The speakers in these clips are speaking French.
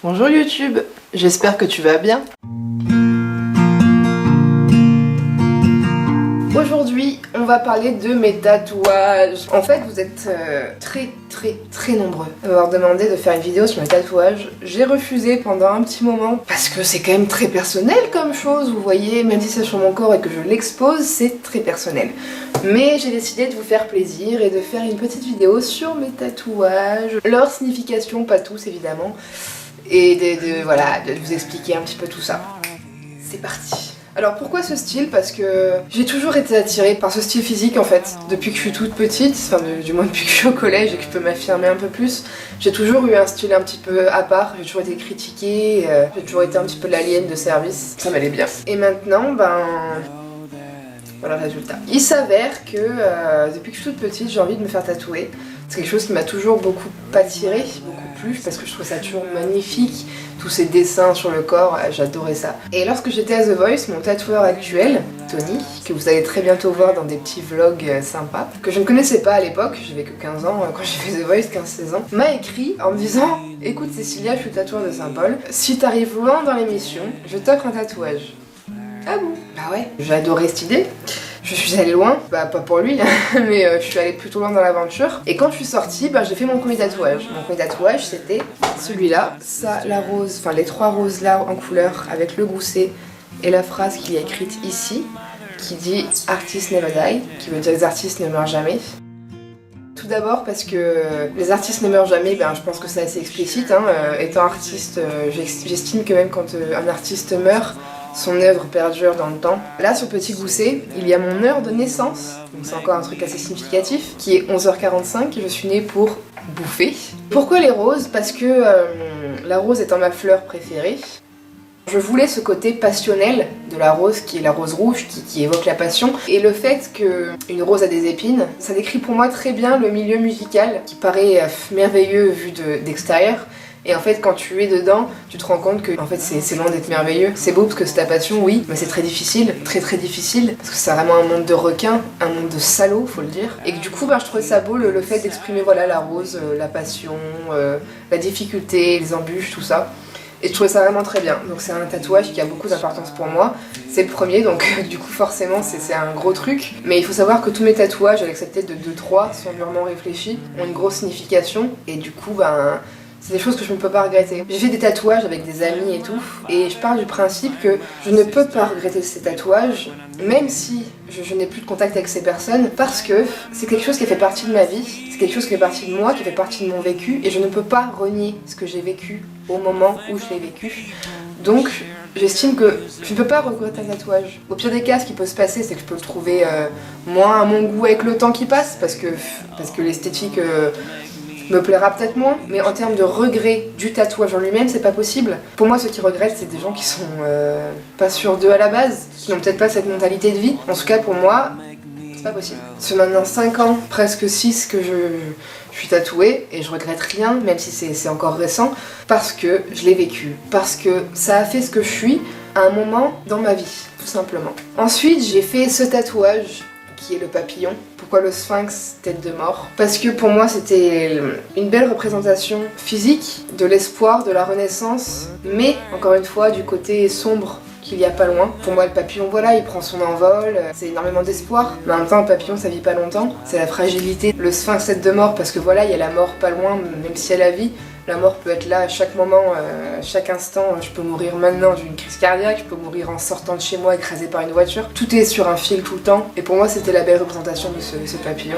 Bonjour YouTube, j'espère que tu vas bien. Aujourd'hui, on va parler de mes tatouages. En fait, vous êtes très nombreux à m'avoir demandé de faire une vidéo sur mes tatouages. J'ai refusé pendant un petit moment parce que c'est quand même très personnel comme chose, vous voyez, même si c'est sur mon corps et que je l'expose, c'est très personnel. Mais j'ai décidé de vous faire plaisir et de faire une petite vidéo sur mes tatouages, leur signification, pas tous évidemment, et de vous expliquer un petit peu tout ça. C'est parti. Alors pourquoi ce style? Parce que j'ai toujours été attirée par ce style physique en fait. Depuis que je suis toute petite, enfin du moins depuis que je suis au collège et que je peux m'affirmer un peu plus, j'ai toujours eu un style un petit peu à part, j'ai toujours été critiquée, j'ai toujours été un petit peu l'alien de service, ça m'allait bien. Et maintenant, voilà le résultat. Il s'avère que depuis que je suis toute petite, j'ai envie de me faire tatouer. C'est quelque chose qui m'a toujours beaucoup attirée, beaucoup plu, parce que je trouve ça toujours magnifique, tous ces dessins sur le corps, j'adorais ça. Et lorsque j'étais à The Voice, mon tatoueur actuel, Tony, que vous allez très bientôt voir dans des petits vlogs sympas, que je ne connaissais pas à l'époque, j'avais que 15 ans quand j'ai fait The Voice, 15-16 ans, m'a écrit en me disant « Écoute Cécilia, je suis tatoueur de Saint-Paul, si t'arrives loin dans l'émission, je t'offre un tatouage. » Ah bon? Bah ouais, j'ai adoré cette idée. Je suis allée loin, bah pas pour lui, mais je suis allée plutôt loin dans l'aventure. Et quand je suis sortie, j'ai fait mon premier tatouage. Mon premier tatouage, c'était celui-là. Ça, la rose, enfin les trois roses là en couleur, avec le gousset et la phrase qui est écrite ici, qui dit « Artists never die », qui veut dire « Les artistes ne meurent jamais ». Tout d'abord parce que les artistes ne meurent jamais, je pense que c'est assez explicite. Étant artiste, j'estime que même quand un artiste meurt, son œuvre perdure dans le temps. Là, sur le petit gousset, il y a mon heure de naissance, donc c'est encore un truc assez significatif, qui est 11h45 et je suis née pour bouffer. Pourquoi les roses? Parce que la rose étant ma fleur préférée, je voulais ce côté passionnel de la rose, qui est la rose rouge, qui évoque la passion. Et le fait qu'une rose a des épines, ça décrit pour moi très bien le milieu musical, qui paraît merveilleux vu d'extérieur. Et en fait, quand tu es dedans, tu te rends compte que en fait, c'est loin d'être merveilleux. C'est beau parce que c'est ta passion, oui, mais c'est très difficile, très difficile, parce que c'est vraiment un monde de requins, un monde de salauds, faut le dire. Et que du coup, je trouvais ça beau le fait d'exprimer la rose, la passion, la difficulté, les embûches, tout ça. Et je trouvais ça vraiment très bien. Donc c'est un tatouage qui a beaucoup d'importance pour moi. C'est le premier, donc du coup forcément c'est un gros truc. Mais il faut savoir que tous mes tatouages, avec cette tête de 2-3, sont mûrement réfléchis, ont une grosse signification. Et du coup, c'est des choses que je ne peux pas regretter. J'ai fait des tatouages avec des amis et tout, et je pars du principe que je ne peux pas regretter ces tatouages, même si je n'ai plus de contact avec ces personnes, parce que c'est quelque chose qui fait partie de ma vie, c'est quelque chose qui fait partie de moi, qui fait partie de mon vécu, et je ne peux pas renier ce que j'ai vécu au moment où je l'ai vécu. Donc, j'estime que je ne peux pas regretter un tatouage. Au pire des cas, ce qui peut se passer, c'est que je peux le trouver moins à mon goût avec le temps qui passe, parce que l'esthétique me plaira peut-être moins, mais en termes de regret du tatouage en lui-même, c'est pas possible. Pour moi, ceux qui regrettent, c'est des gens qui sont pas sûrs d'eux à la base, qui n'ont peut-être pas cette mentalité de vie. En tout cas, pour moi, c'est pas possible. C'est maintenant 5 ans, presque 6, que je suis tatouée, et je regrette rien, même si c'est encore récent, parce que je l'ai vécu, parce que ça a fait ce que je suis à un moment dans ma vie, tout simplement. Ensuite, j'ai fait ce tatouage, qui est le papillon. Pourquoi le sphinx, tête de mort? Parce que pour moi c'était une belle représentation physique de l'espoir, de la renaissance, mais encore une fois du côté sombre qu'il y a pas loin. Pour moi le papillon, il prend son envol, c'est énormément d'espoir, mais en même temps le papillon ça vit pas longtemps, c'est la fragilité. Le sphinx, tête de mort, parce que il y a la mort pas loin, même si elle a la vie. La mort peut être là à chaque moment, chaque instant. Je peux mourir maintenant d'une crise cardiaque, je peux mourir en sortant de chez moi écrasé par une voiture. Tout est sur un fil tout le temps. Et pour moi, c'était la belle représentation de ce papillon.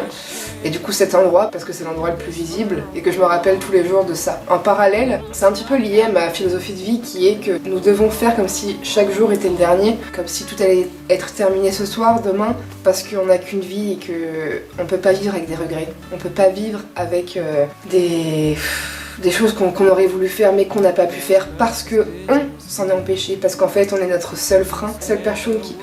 Et du coup, cet endroit, parce que c'est l'endroit le plus visible, et que je me rappelle tous les jours de ça. En parallèle, c'est un petit peu lié à ma philosophie de vie, qui est que nous devons faire comme si chaque jour était le dernier, comme si tout allait être terminé ce soir, demain, parce qu'on n'a qu'une vie et qu'on peut pas vivre avec des regrets. On peut pas vivre avec des choses qu'on aurait voulu faire mais qu'on n'a pas pu faire parce que on s'en est empêché, parce qu'en fait on est notre seul frein, seule personne qui...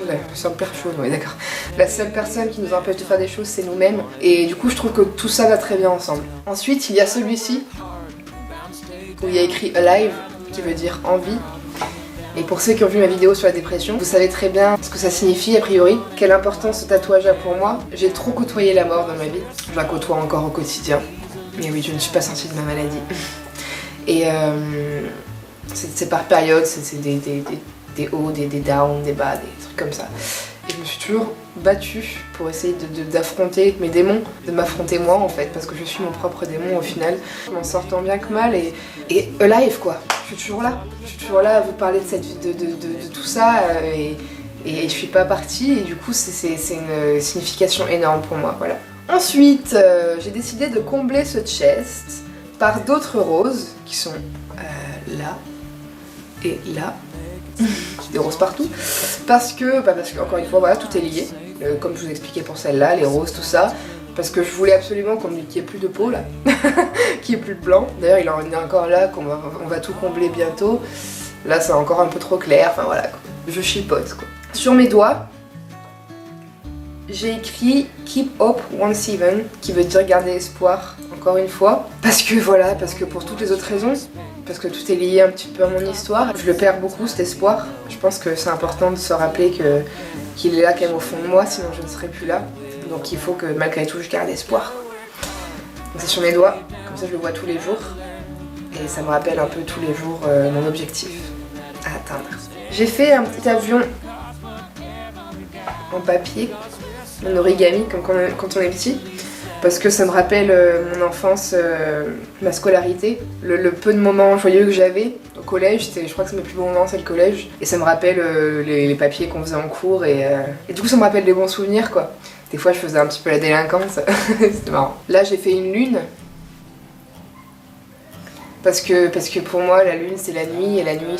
d'accord. La seule personne qui nous empêche de faire des choses, c'est nous-mêmes, et du coup je trouve que tout ça va très bien ensemble. Ensuite il y a celui-ci où il y a écrit Alive, qui veut dire en vie. Et pour ceux qui ont vu ma vidéo sur la dépression, vous savez très bien ce que ça signifie a priori, quelle importance ce tatouage a pour moi. J'ai trop côtoyé la mort dans ma vie, je la côtoie encore au quotidien. Mais oui, je ne suis pas sortie de ma maladie. Et C'est par période, c'est des hauts, des downs, des bas, des trucs comme ça. Et je me suis toujours battue pour essayer d'affronter mes démons, de m'affronter moi en fait, parce que je suis mon propre démon au final. Je m'en sors tant bien que mal et alive quoi. Je suis toujours là à vous parler de tout ça et je suis pas partie et du coup c'est une signification énorme pour moi, voilà. Ensuite, j'ai décidé de combler ce chest par d'autres roses qui sont là et là. Des roses partout parce que encore une fois voilà, tout est lié, comme je vous expliquais pour celle-là, les roses, tout ça, parce que je voulais absolument qu'il n'y ait plus de peau là, qu'il n'y ait plus de blanc. D'ailleurs il en est encore là, on va tout combler bientôt. Là c'est encore un peu trop clair, enfin voilà quoi. Je chipote quoi. Sur mes doigts j'ai écrit Keep Hope Once Even, qui veut dire garder espoir, encore une fois. Parce que voilà, parce que pour toutes les autres raisons, parce que tout est lié un petit peu à mon histoire. Je le perds beaucoup cet espoir. Je pense que c'est important de se rappeler qu'il est là quand même au fond de moi, sinon je ne serais plus là. Donc il faut que malgré tout je garde espoir. Donc c'est sur mes doigts, comme ça je le vois tous les jours. Et ça me rappelle un peu tous les jours mon objectif à atteindre. J'ai fait un petit avion en papier, en origami comme quand on est petit, parce que ça me rappelle mon enfance, ma scolarité, le peu de moments joyeux que j'avais au collège. Je crois que c'est mes plus beaux moments, c'est le collège, et ça me rappelle les papiers qu'on faisait en cours et du coup ça me rappelle des bons souvenirs quoi. Des fois je faisais un petit peu la délinquance, c'était marrant. Là j'ai fait une lune parce que pour moi la lune c'est la nuit et la nuit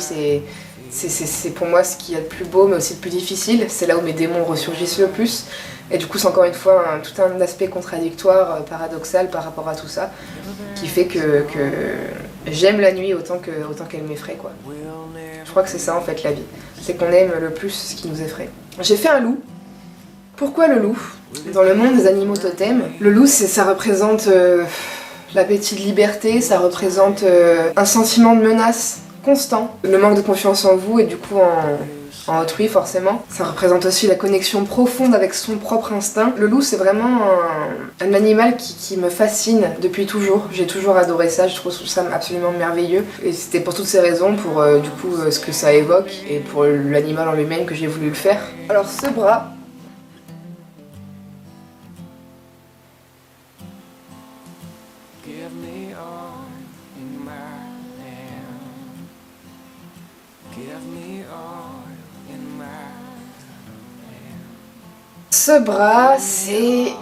c'est pour moi ce qu'il y a de plus beau mais aussi de plus difficile, c'est là où mes démons ressurgissent le plus. Et du coup c'est encore une fois tout un aspect contradictoire, paradoxal par rapport à tout ça, qui fait que j'aime la nuit autant qu'elle m'effraie quoi. Je crois que c'est ça en fait la vie, c'est qu'on aime le plus ce qui nous effraie. J'ai fait un loup. Pourquoi le loup? Dans le monde des animaux totems, le loup ça représente l'appétit de liberté, ça représente un sentiment de menace constant, le manque de confiance en vous et du coup en autrui forcément. Ça représente aussi la connexion profonde avec son propre instinct. Le loup c'est vraiment un animal qui me fascine depuis toujours. J'ai toujours adoré ça, je trouve ça absolument merveilleux. Et c'était pour toutes ces raisons, pour du coup ce que ça évoque et pour l'animal en lui-même que j'ai voulu le faire. Alors ce bras, ce bras, c'est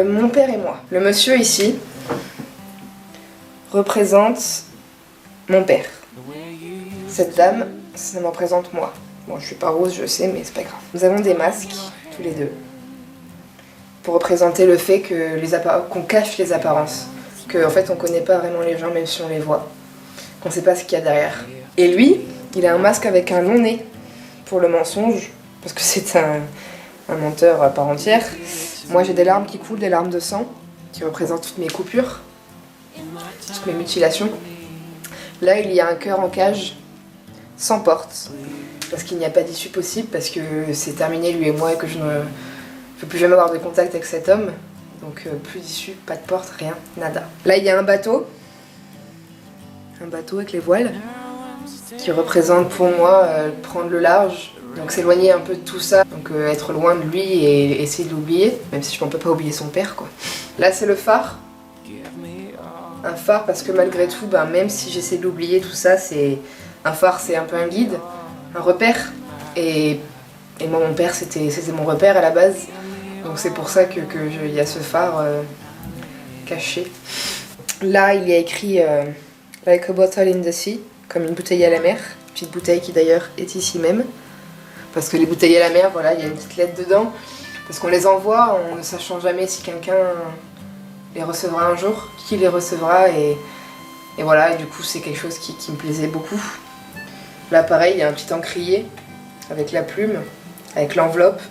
mon père et moi. Le monsieur ici représente mon père. Cette dame, ça me représente moi. Bon, je suis pas rose, je sais, mais c'est pas grave. Nous avons des masques, tous les deux, pour représenter le fait qu'on cache les apparences. Qu'en fait, on connaît pas vraiment les gens, même si on les voit. Qu'on sait pas ce qu'il y a derrière. Et lui, il a un masque avec un long nez pour le mensonge, parce que c'est un menteur à part entière. Moi j'ai des larmes qui coulent, des larmes de sang, qui représentent toutes mes coupures, toutes mes mutilations. Là il y a un cœur en cage, sans porte, parce qu'il n'y a pas d'issue possible, parce que c'est terminé lui et moi et que je ne veux plus jamais avoir de contact avec cet homme. Donc plus d'issue, pas de porte, rien, nada. Là il y a un bateau avec les voiles, qui représente pour moi prendre le large. Donc s'éloigner un peu de tout ça, donc être loin de lui et essayer de l'oublier, même si je ne peux pas oublier son père quoi. Là c'est le phare, un phare parce que malgré tout, même si j'essaie de l'oublier tout ça, un phare c'est un peu un guide, un repère, et moi mon père c'était mon repère à la base, donc c'est pour ça qu'il y a ce phare caché. Là il y a écrit Like a bottle in the sea, comme une bouteille à la mer, petite bouteille qui d'ailleurs est ici même. Parce que les bouteilles à la mer, voilà, il y a une petite lettre dedans. Parce qu'on les envoie en ne sachant jamais si quelqu'un les recevra un jour, qui les recevra. Et voilà, et du coup c'est quelque chose qui me plaisait beaucoup. Là pareil, il y a un petit encrier avec la plume, avec l'enveloppe.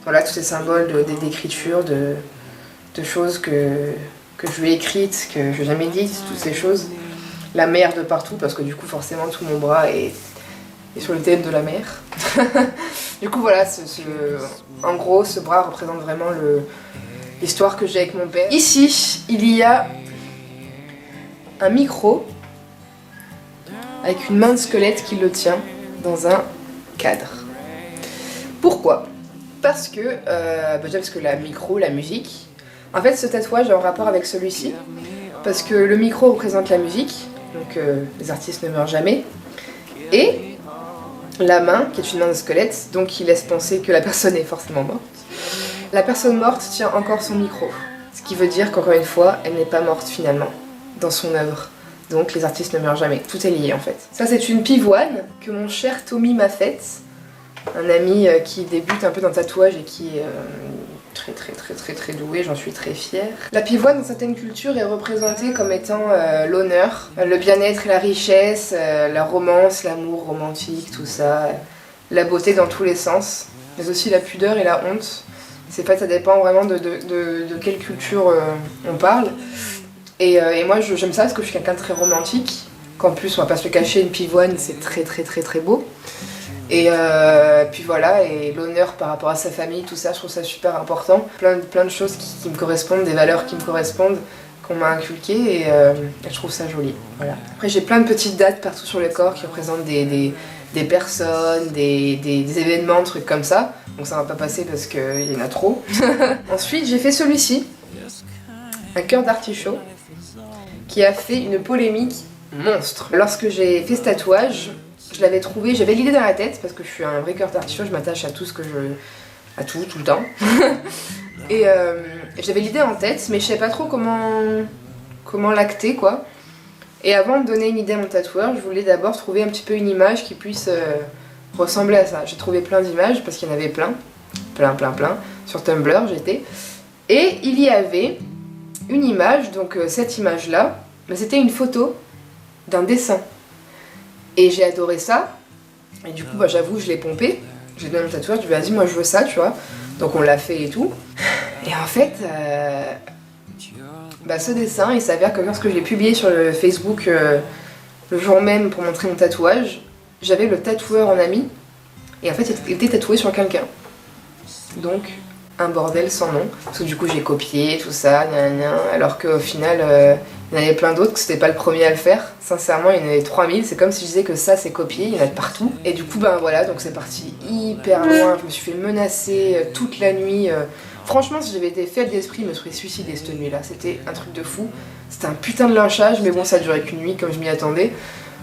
Voilà, tous ces symboles d'écriture, de choses que je lui ai écrites, que je n'ai jamais dites, toutes ces choses. La mer de partout, parce que du coup forcément tout mon bras est sur le thème de la mer. Du coup voilà, en gros ce bras représente vraiment l'histoire que j'ai avec mon père. Ici il y a un micro avec une main de squelette qui le tient dans un cadre. Pourquoi? Parce que, déjà parce que la musique, en fait ce tatouage est en rapport avec celui-ci, parce que le micro représente la musique, donc les artistes ne meurent jamais, et la main, qui est une main de squelette, donc qui laisse penser que la personne est forcément morte. La personne morte tient encore son micro, ce qui veut dire qu'encore une fois, elle n'est pas morte finalement, dans son œuvre. Donc les artistes ne meurent jamais, tout est lié en fait. Ça c'est une pivoine que mon cher Tommy m'a faite, un ami qui débute un peu dans le tatouage et qui est très doué, j'en suis très fière. La pivoine dans certaines cultures est représentée comme étant l'honneur, le bien-être et la richesse, la romance, l'amour romantique, tout ça, la beauté dans tous les sens, mais aussi la pudeur et la honte. C'est pas, ça dépend vraiment de quelle culture on parle. Et moi j'aime ça parce que je suis quelqu'un de très romantique, qu'en plus on va pas se le cacher, une pivoine c'est très beau. Et puis voilà, et l'honneur par rapport à sa famille, tout ça, je trouve ça super important. Plein de choses qui me correspondent, des valeurs qui me correspondent, qu'on m'a inculquées, et je trouve ça joli. Voilà. Après j'ai plein de petites dates partout sur le corps qui représentent des personnes, des événements, trucs comme ça. Donc ça va pas passer parce qu'il y en a trop. Ensuite j'ai fait celui-ci, un cœur d'artichaut, qui a fait une polémique monstre. Lorsque j'ai fait ce tatouage, je l'avais trouvé, j'avais l'idée dans la tête, parce que je suis un vrai cœur d'artichaut, je m'attache à tout ce que je... à tout le temps. Et j'avais l'idée en tête, mais je savais pas trop comment l'acter, quoi. Et avant de donner une idée à mon tatoueur, je voulais d'abord trouver un petit peu une image qui puisse ressembler à ça. J'ai trouvé plein d'images, parce qu'il y en avait plein. Sur Tumblr, j'étais. Et il y avait une image, donc cette image-là, mais c'était une photo d'un dessin. Et j'ai adoré ça, et du coup bah, j'avoue je l'ai pompé, j'ai donné mon tatoueur, je lui ai dit vas-y moi je veux ça, tu vois, donc on l'a fait et tout. Et en fait, ce dessin, il s'avère que lorsque je l'ai publié sur le Facebook le jour même pour montrer mon tatouage, j'avais le tatoueur en ami, et en fait il était tatoué sur quelqu'un. Donc un bordel sans nom, parce que du coup j'ai copié tout ça, alors qu'au final... il y en avait plein d'autres, que c'était pas le premier à le faire. Sincèrement, il y en avait 3000, c'est comme si je disais que ça c'est copié, il y en a de partout. Et du coup, ben voilà, donc c'est parti hyper loin, je me suis fait menacer toute la nuit. Franchement, si j'avais été faible d'esprit, je me serais suicidée cette nuit-là, c'était un truc de fou. C'était un putain de lynchage, mais bon, ça a duré qu'une nuit comme je m'y attendais.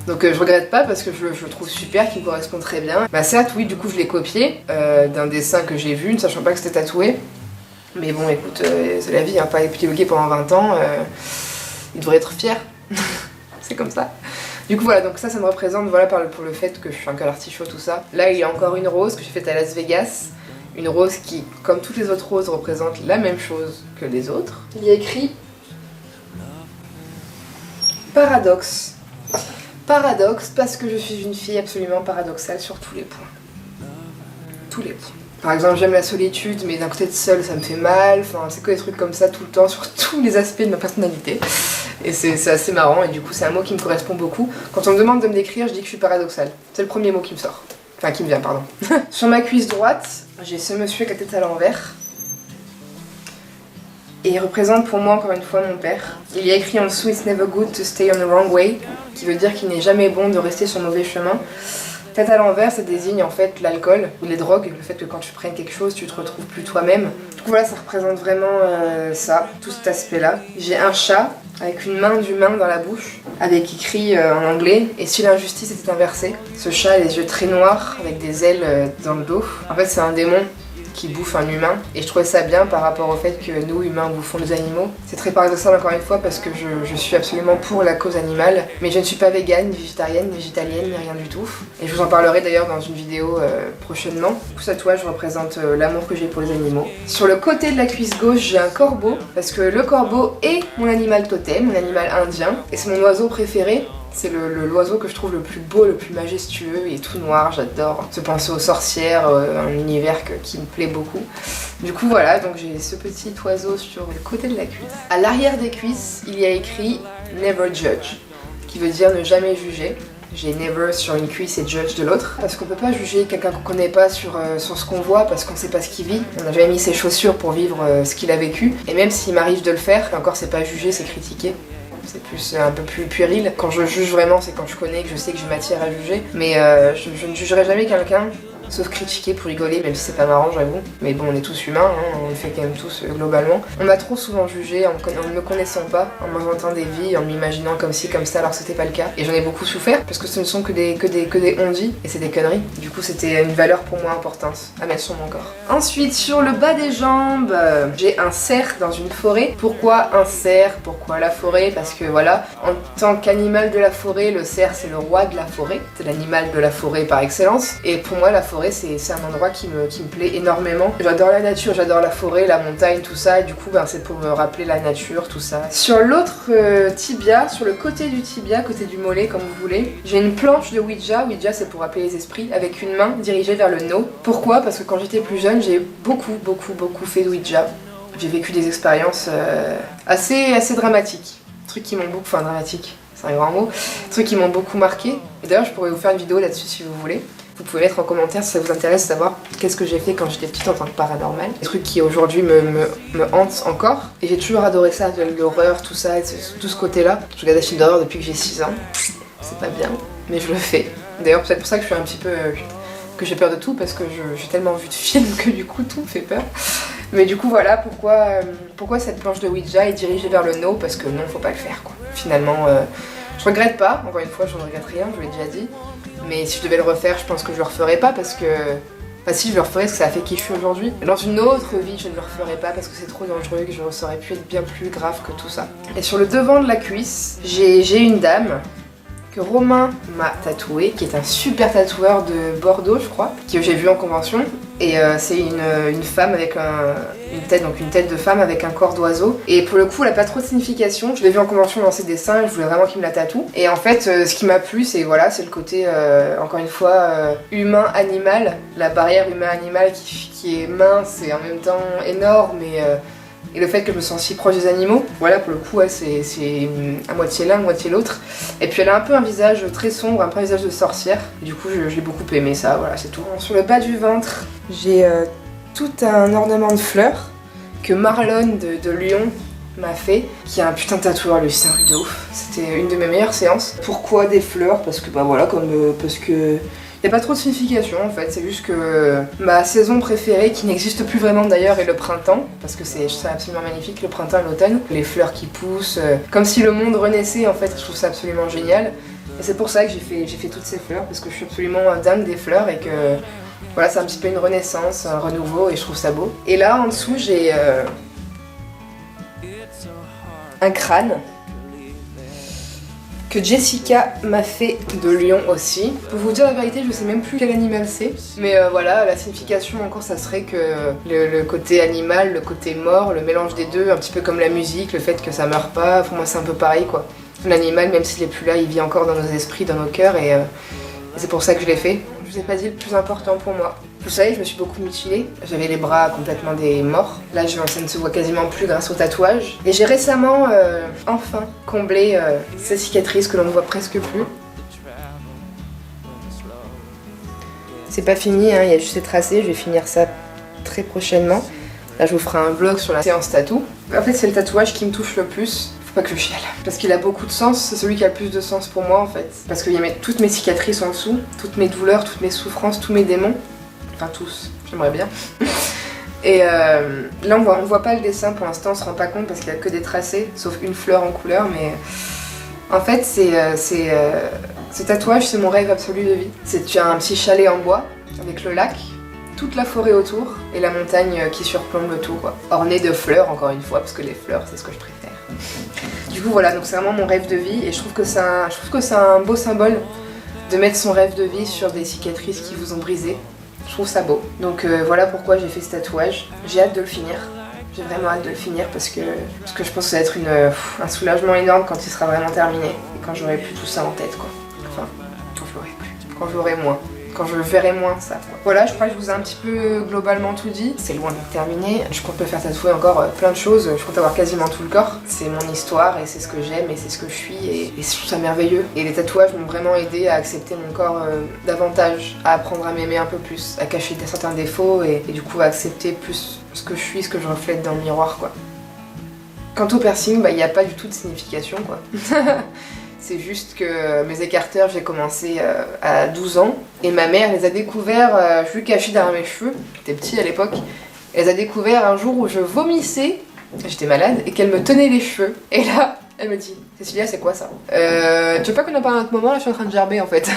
Donc je regrette pas parce que je le trouve super, qui me correspond très bien. Bah certes, oui, du coup je l'ai copié d'un dessin que j'ai vu, ne sachant pas que c'était tatoué. Mais bon, écoute, c'est la vie, hein, pas épilogué pendant 20 ans. Il devrait être fier. C'est comme ça. Du coup voilà, donc ça me représente, voilà, pour le fait que je suis un cœur d'artichaut, tout ça. Là il y a encore une rose que j'ai faite à Las Vegas. Une rose qui, comme toutes les autres roses, représente la même chose que les autres. Il y a écrit paradoxe. Paradoxe parce que je suis une fille absolument paradoxale sur tous les points. Tous les points. Par exemple, j'aime la solitude, mais d'un côté de seule, ça me fait mal. Enfin, c'est que des trucs comme ça tout le temps, sur tous les aspects de ma personnalité. Et c'est assez marrant, et du coup, c'est un mot qui me correspond beaucoup. Quand on me demande de me décrire, je dis que je suis paradoxale. C'est le premier mot qui me sort. Enfin, qui me vient, pardon. Sur ma cuisse droite, j'ai ce monsieur avec la tête à l'envers. Et il représente pour moi, encore une fois, mon père. Il y a écrit en dessous « It's never good to stay on the wrong way », qui veut dire qu'il n'est jamais bon de rester sur le mauvais chemin. Tête à l'envers, ça désigne en fait l'alcool ou les drogues, le fait que quand tu prennes quelque chose, tu te retrouves plus toi-même. Du coup voilà, ça représente vraiment ça, tout cet aspect-là. J'ai un chat avec une main d'humain dans la bouche, avec écrit en anglais « Et si l'injustice était inversée ?» Ce chat a les yeux très noirs, avec des ailes dans le dos. En fait, c'est un démon qui bouffe un humain, et je trouvais ça bien par rapport au fait que nous humains bouffons des animaux. C'est très paradoxal encore une fois parce que je suis absolument pour la cause animale, mais je ne suis pas végane, végétarienne, végétalienne, ni rien du tout. Et je vous en parlerai d'ailleurs dans une vidéo prochainement. Tout ça, toi, je représente l'amour que j'ai pour les animaux. Sur le côté de la cuisse gauche, j'ai un corbeau, parce que le corbeau est mon animal totem, mon animal indien, et c'est mon oiseau préféré. C'est l'oiseau que je trouve le plus beau, le plus majestueux, il est tout noir, j'adore se penser aux sorcières, un univers qui me plaît beaucoup. Du coup voilà, donc j'ai ce petit oiseau sur le côté de la cuisse. À l'arrière des cuisses, il y a écrit « Never judge », qui veut dire ne jamais juger. J'ai never sur une cuisse et judge de l'autre. Parce qu'on peut pas juger quelqu'un qu'on connaît pas sur ce qu'on voit, parce qu'on sait pas ce qu'il vit. On n'a jamais mis ses chaussures pour vivre ce qu'il a vécu. Et même s'il m'arrive de le faire, et encore c'est pas juger, c'est critiquer. c'est plus un peu plus puéril. Quand je juge vraiment, c'est quand je connais, que je sais que j'ai matière à juger. Mais je ne jugerai jamais quelqu'un, sauf critiquer pour rigoler, même si c'est pas marrant, j'avoue. Mais bon, on est tous humains, hein, on le fait quand même tous globalement. On m'a trop souvent jugé en ne me connaissant pas, en m'inventant des vies, en m'imaginant comme ci, comme ça, alors que c'était pas le cas. Et j'en ai beaucoup souffert, parce que ce ne sont que des on-dit, et c'est des conneries. Du coup, c'était une valeur pour moi importante à mettre sur mon corps. Ensuite, sur le bas des jambes, j'ai un cerf dans une forêt. Pourquoi un cerf? Pourquoi la forêt? Parce que voilà, en tant qu'animal de la forêt, le cerf c'est le roi de la forêt. C'est l'animal de la forêt par excellence. Et pour moi, la forêt, c'est un endroit qui me plaît énormément. J'adore la nature, j'adore la forêt, la montagne, tout ça, et du coup c'est pour me rappeler la nature, tout ça. Sur l'autre tibia, sur le côté du tibia, côté du mollet comme vous voulez, j'ai une planche de Ouija. Ouija c'est pour rappeler les esprits, avec une main dirigée vers le no. Pourquoi? Parce que quand j'étais plus jeune, j'ai beaucoup fait de Ouija. J'ai vécu des expériences assez dramatiques. Trucs qui m'ont beaucoup... Enfin dramatiques, c'est un grand mot. Trucs qui m'ont beaucoup marqué. Et d'ailleurs je pourrais vous faire une vidéo là-dessus si vous voulez. Vous pouvez mettre en commentaire si ça vous intéresse de savoir qu'est-ce que j'ai fait quand j'étais petite en tant que paranormal. Des trucs qui aujourd'hui me hantent encore. Et j'ai toujours adoré ça, l'horreur, tout ça, tout ce côté-là. Je regarde des films d'horreur depuis que j'ai 6 ans. C'est pas bien, mais je le fais. D'ailleurs peut-être pour ça que je suis un petit peu... que j'ai peur de tout, parce que j'ai tellement vu de films que du coup tout me fait peur. Mais du coup voilà pourquoi cette planche de Ouija est dirigée vers le no, parce que non, faut pas le faire quoi. Finalement, je regrette pas, encore une fois je ne regrette rien, je vous l'ai déjà dit. Mais si je devais le refaire, je pense que je le referais pas parce que... Enfin si, je le referais parce que ça a fait qui je suis aujourd'hui. Dans une autre vie, je ne le referais pas parce que c'est trop dangereux, que ça aurait pu être bien plus grave que tout ça. Et sur le devant de la cuisse, j'ai une dame que Romain m'a tatoué, qui est un super tatoueur de Bordeaux, je crois, que j'ai vu en convention. Et c'est une femme avec une tête de femme avec un corps d'oiseau. Et pour le coup, elle a pas trop de signification. Je l'ai vu en convention dans ses dessins, et je voulais vraiment qu'il me la tatoue. Et en fait, ce qui m'a plu, c'est voilà, c'est le côté, encore une fois, humain-animal. La barrière humain-animal qui est mince et en même temps énorme. Et le fait que je me sens si proche des animaux, voilà, pour le coup, ouais, c'est à moitié l'un, à moitié l'autre. Et puis elle a un peu un visage très sombre, un peu un visage de sorcière. Et du coup, j'ai beaucoup aimé ça, voilà, c'est tout. Sur le bas du ventre, j'ai tout un ornement de fleurs que Marlon de Lyon m'a fait, qui est un putain de tatoueur, lui, c'est un truc de ouf. C'était une de mes meilleures séances. Pourquoi des fleurs? Parce que, bah voilà, parce que... Il n'y a pas trop de signification en fait, c'est juste que ma saison préférée, qui n'existe plus vraiment d'ailleurs, est le printemps, parce que c'est absolument magnifique, le printemps et l'automne, les fleurs qui poussent, comme si le monde renaissait en fait, je trouve ça absolument génial. Et c'est pour ça que j'ai fait toutes ces fleurs, parce que je suis absolument dingue des fleurs et que voilà, c'est un petit peu une renaissance, un renouveau et je trouve ça beau. Et là en dessous j'ai un crâne que Jessica m'a fait de Lyon aussi. Pour vous dire la vérité, je sais même plus quel animal c'est. Mais voilà, la signification encore, ça serait que le côté animal, le côté mort, le mélange des deux, un petit peu comme la musique, le fait que ça meurt pas, pour moi c'est un peu pareil quoi. L'animal, même s'il est plus là, il vit encore dans nos esprits, dans nos cœurs et c'est pour ça que je l'ai fait. Je vous ai pas dit le plus important pour moi. Vous savez, je me suis beaucoup mutilée. J'avais les bras complètement des morts. Là, ça ne se voit quasiment plus grâce au tatouage. Et j'ai récemment, enfin, comblé ces cicatrices que l'on ne voit presque plus. C'est pas fini, hein, il y a juste ces tracés. Je vais finir ça très prochainement. Là, je vous ferai un vlog sur la séance tatou. En fait, c'est le tatouage qui me touche le plus. Faut pas que je chiale. Parce qu'il a beaucoup de sens, c'est celui qui a le plus de sens pour moi en fait. Parce qu'il y a toutes mes cicatrices en dessous, toutes mes douleurs, toutes mes souffrances, tous mes démons. Enfin tous, j'aimerais bien. Et là on voit pas le dessin pour l'instant, on se rend pas compte parce qu'il y a que des tracés, sauf une fleur en couleur, mais en fait ce tatouage c'est mon rêve absolu de vie. Tu as un petit chalet en bois avec le lac, toute la forêt autour et la montagne qui surplombe le tout quoi. Ornée de fleurs encore une fois, parce que les fleurs c'est ce que je préfère. Du coup voilà, donc c'est vraiment mon rêve de vie et je trouve que c'est un beau symbole de mettre son rêve de vie sur des cicatrices qui vous ont brisé. Je trouve ça beau. Donc voilà pourquoi j'ai fait ce tatouage. J'ai hâte de le finir. J'ai vraiment hâte de le finir parce que je pense que ça va être un soulagement énorme quand il sera vraiment terminé. Et quand j'aurai plus tout ça en tête quoi. Enfin, quand je l'aurai plus. Quand je l'aurai moins. Quand je verrai moins ça quoi. Voilà, je crois que je vous ai un petit peu globalement tout dit. C'est loin d'être terminé. Je compte me faire tatouer encore plein de choses. Je compte avoir quasiment tout le corps. C'est mon histoire et c'est ce que j'aime et c'est ce que je suis et je trouve ça merveilleux. Et les tatouages m'ont vraiment aidé à accepter mon corps davantage, à apprendre à m'aimer un peu plus, à cacher certains défauts et du coup à accepter plus ce que je suis, ce que je reflète dans le miroir quoi. Quant au piercing, bah il n'y a pas du tout de signification quoi. C'est juste que mes écarteurs, j'ai commencé à 12 ans et ma mère les a découverts, je suis cachée derrière mes cheveux, j'étais petit à l'époque, elle les a découverts un jour où je vomissais, j'étais malade et qu'elle me tenait les cheveux et là elle me dit Cécilia c'est quoi ça tu veux pas qu'on en parle à un autre moment, là je suis en train de gerber en fait.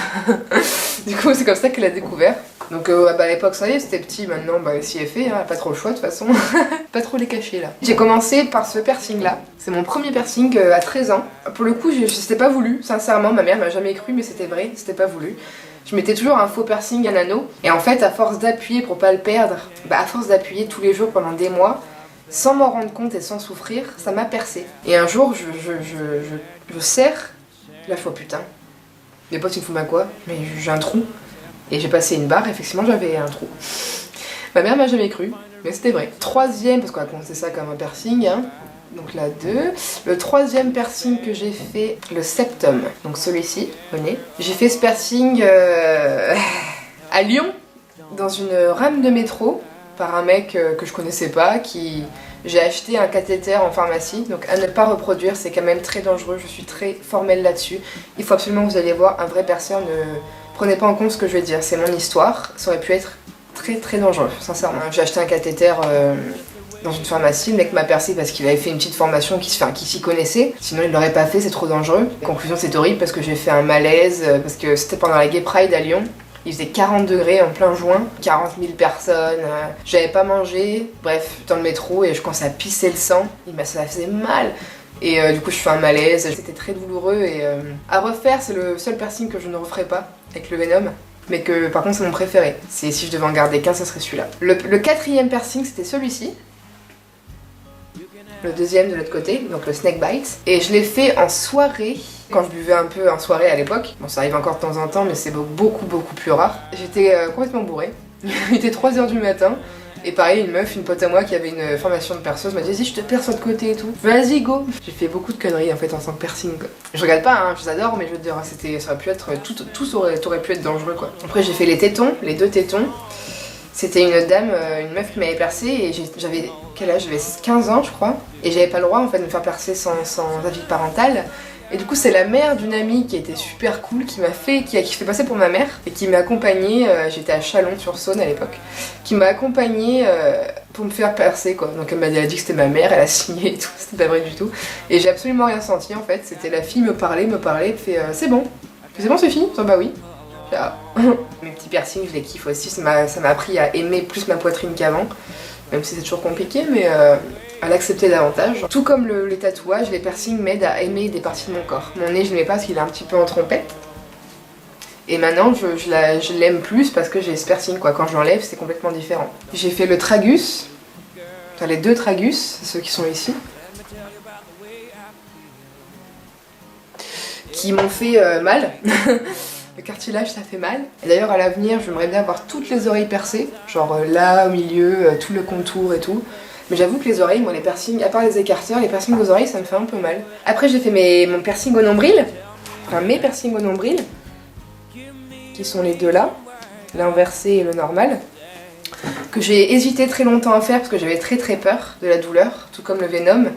Du coup c'est comme ça qu'elle a découvert. Donc à l'époque ça y est c'était petit, maintenant si elle fait, hein, pas trop le choix de toute façon. Pas trop les cacher là. J'ai commencé par ce piercing là, c'est mon premier piercing à 13 ans. Pour le coup c'était pas voulu, sincèrement ma mère m'a jamais cru mais c'était vrai, c'était pas voulu. Je mettais toujours un faux piercing, un anneau, et en fait à force d'appuyer pour pas le perdre, à force d'appuyer tous les jours pendant des mois, sans m'en rendre compte et sans souffrir, ça m'a percé. Et un jour, je serre, là je vois putain, mes potes ils me font quoi, mais j'ai un trou. Et j'ai passé une barre, effectivement j'avais un trou. Ma mère m'a jamais cru, mais c'était vrai. Troisième, parce qu'on a commencé ça comme un piercing, hein. Donc là 2. Le troisième piercing que j'ai fait, le septum, donc celui-ci, venez. J'ai fait ce piercing à Lyon, dans une rame de métro, par un mec que je connaissais pas, j'ai acheté un cathéter en pharmacie, donc à ne pas reproduire, c'est quand même très dangereux, je suis très formelle là-dessus. Il faut absolument que vous alliez voir un vrai perceur, ne prenez pas en compte ce que je vais dire, c'est mon histoire, ça aurait pu être très très dangereux, sincèrement. J'ai acheté un cathéter dans une pharmacie, le mec m'a percé parce qu'il avait fait une petite formation qui s'y connaissait, sinon il l'aurait pas fait, c'est trop dangereux. Conclusion, c'est horrible parce que j'ai fait un malaise, parce que c'était pendant la Gay Pride à Lyon. Il faisait 40 degrés en plein juin, 40 000 personnes, j'avais pas mangé, bref, dans le métro et je commençais à pisser le sang, ça faisait mal. Et du coup je fais un malaise, c'était très douloureux et à refaire, c'est le seul piercing que je ne referai pas avec le Venom. Mais que par contre c'est mon préféré, si je devais en garder qu'un, ça serait celui-là. Le quatrième piercing c'était celui-ci. Le deuxième de l'autre côté, donc le snake bite. Et je l'ai fait en soirée, quand je buvais un peu en soirée à l'époque. Bon ça arrive encore de temps en temps mais c'est beaucoup plus rare. J'étais complètement bourrée, il était 3h du matin. Et pareil, une pote à moi qui avait une formation de perceuse m'a dit vas-y je te perce de côté et tout. Vas-y go. J'ai fait beaucoup de conneries en fait en tant que piercing quoi. Je regarde pas, hein, je les adore mais je veux dire ça aurait pu être, tout aurait pu être dangereux quoi. Après j'ai fait les tétons, les 2 tétons. C'était une dame, une meuf qui m'avait percé et j'avais quel âge, j'avais 15 ans je crois. Et j'avais pas le droit en fait de me faire percer sans avis parental. Et du coup c'est la mère d'une amie qui était super cool qui fait passer pour ma mère et qui m'a accompagnée, j'étais à Chalon-sur-Saône à l'époque, qui m'a accompagnée pour me faire percer quoi. Donc elle a dit que c'était ma mère, elle a signé et tout, c'était pas vrai du tout. Et j'ai absolument rien senti en fait, c'était la fille me parlait, fait c'est bon Sophie? Bah oui. Ah. Mes petits piercings je les kiffe aussi, ça m'a appris à aimer plus ma poitrine qu'avant, même si c'est toujours compliqué mais à l'accepter davantage. Tout comme les tatouages, les piercings m'aident à aimer des parties de mon corps. Mon nez je l'aimais pas parce qu'il est un petit peu en trompette. Et maintenant je l'aime plus parce que j'ai ce piercing quoi. Quand je l'enlève c'est complètement différent. J'ai fait le tragus, enfin les 2 tragus, ceux qui sont ici. Qui m'ont fait mal. Le cartilage ça fait mal. Et d'ailleurs à l'avenir j'aimerais bien avoir toutes les oreilles percées. Genre là au milieu, tout le contour et tout. Mais j'avoue que les oreilles, moi les piercings, à part les écarteurs, les piercings aux oreilles ça me fait un peu mal. Après j'ai fait mon piercing au nombril, enfin mes piercings au nombril, qui sont les 2 là, l'inversé et le normal, que j'ai hésité très longtemps à faire parce que j'avais très peur de la douleur, tout comme le Venom.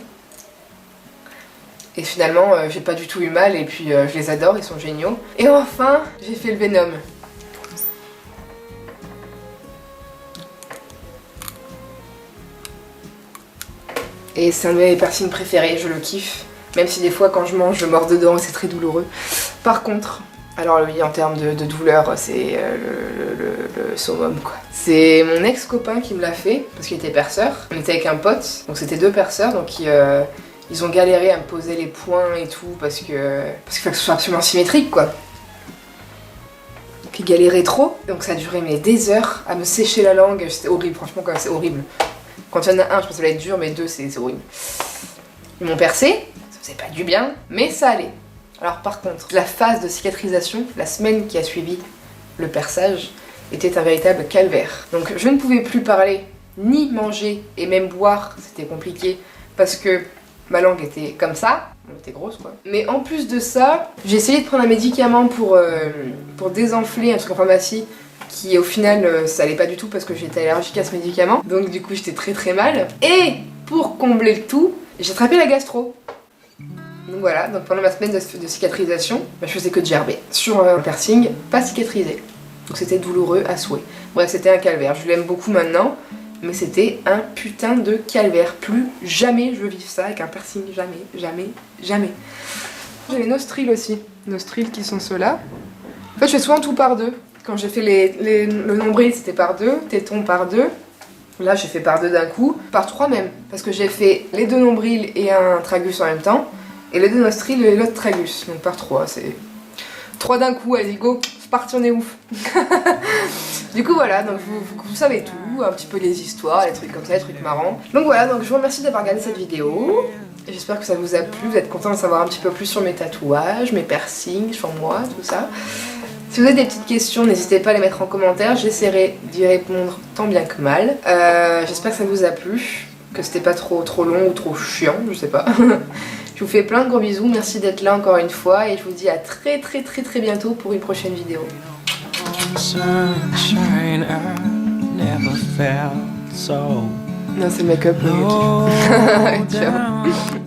Et finalement j'ai pas du tout eu mal et puis je les adore, ils sont géniaux. Et enfin j'ai fait le Venom. Et c'est un de mes piercings préférés, je le kiffe. Même si des fois quand je mange, je mords dedans et c'est très douloureux. Par contre, alors oui, en termes de douleur, c'est le summum quoi. C'est mon ex-copain qui me l'a fait, parce qu'il était perceur. On était avec un pote, donc c'était 2 perceurs, donc ils ont galéré à me poser les points et tout, parce qu'il faut que ce soit absolument symétrique quoi. Donc ils galéraient trop, donc ça a duré des heures à me sécher la langue, c'était horrible, franchement quand même c'est horrible. Quand il y en a un, je pense que ça va être dur, mais 2, c'est horrible. Ils m'ont percé, ça faisait pas du bien, mais ça allait. Alors par contre, la phase de cicatrisation, la semaine qui a suivi le perçage, était un véritable calvaire. Donc je ne pouvais plus parler, ni manger, et même boire, c'était compliqué, parce que ma langue était comme ça, elle était grosse quoi. Mais en plus de ça, j'ai essayé de prendre un médicament pour désenfler, un truc en pharmacie, qui au final ça allait pas du tout parce que j'étais allergique à ce médicament, donc du coup j'étais très mal. Et pour combler le tout, J'ai attrapé la gastro. Donc voilà, donc pendant ma semaine de cicatrisation, je faisais que de gerber sur un piercing pas cicatrisé. Donc c'était douloureux à souhait. Bref, c'était un calvaire. Je l'aime beaucoup maintenant, mais c'était un putain de calvaire. Plus jamais je veux vivre ça avec un piercing. Jamais, jamais, jamais. J'ai les nostrils aussi. Nostrils qui sont ceux-là. En fait, je fais souvent tout par deux. Quand j'ai fait le nombril, c'était par deux. Téton par deux. Là, j'ai fait par deux d'un coup. Par trois même. Parce que j'ai fait les deux nombrils et un tragus en même temps. Et les deux nostrils et l'autre tragus. Donc par trois, c'est... Trois d'un coup, allez go, c'est parti, on est ouf. Du coup voilà, donc vous savez tout, un petit peu les histoires, les trucs comme ça, les trucs marrants. Donc voilà, donc je vous remercie d'avoir regardé cette vidéo. J'espère que ça vous a plu, vous êtes contents de savoir un petit peu plus sur mes tatouages, mes piercings, sur moi, tout ça. Si vous avez des petites questions, n'hésitez pas à les mettre en commentaire, j'essaierai d'y répondre tant bien que mal. J'espère que ça vous a plu, que c'était pas trop long ou trop chiant, je sais pas. Je vous fais plein de gros bisous, merci d'être là encore une fois et je vous dis à très bientôt pour une prochaine vidéo. Non, c'est le make-up. Ciao.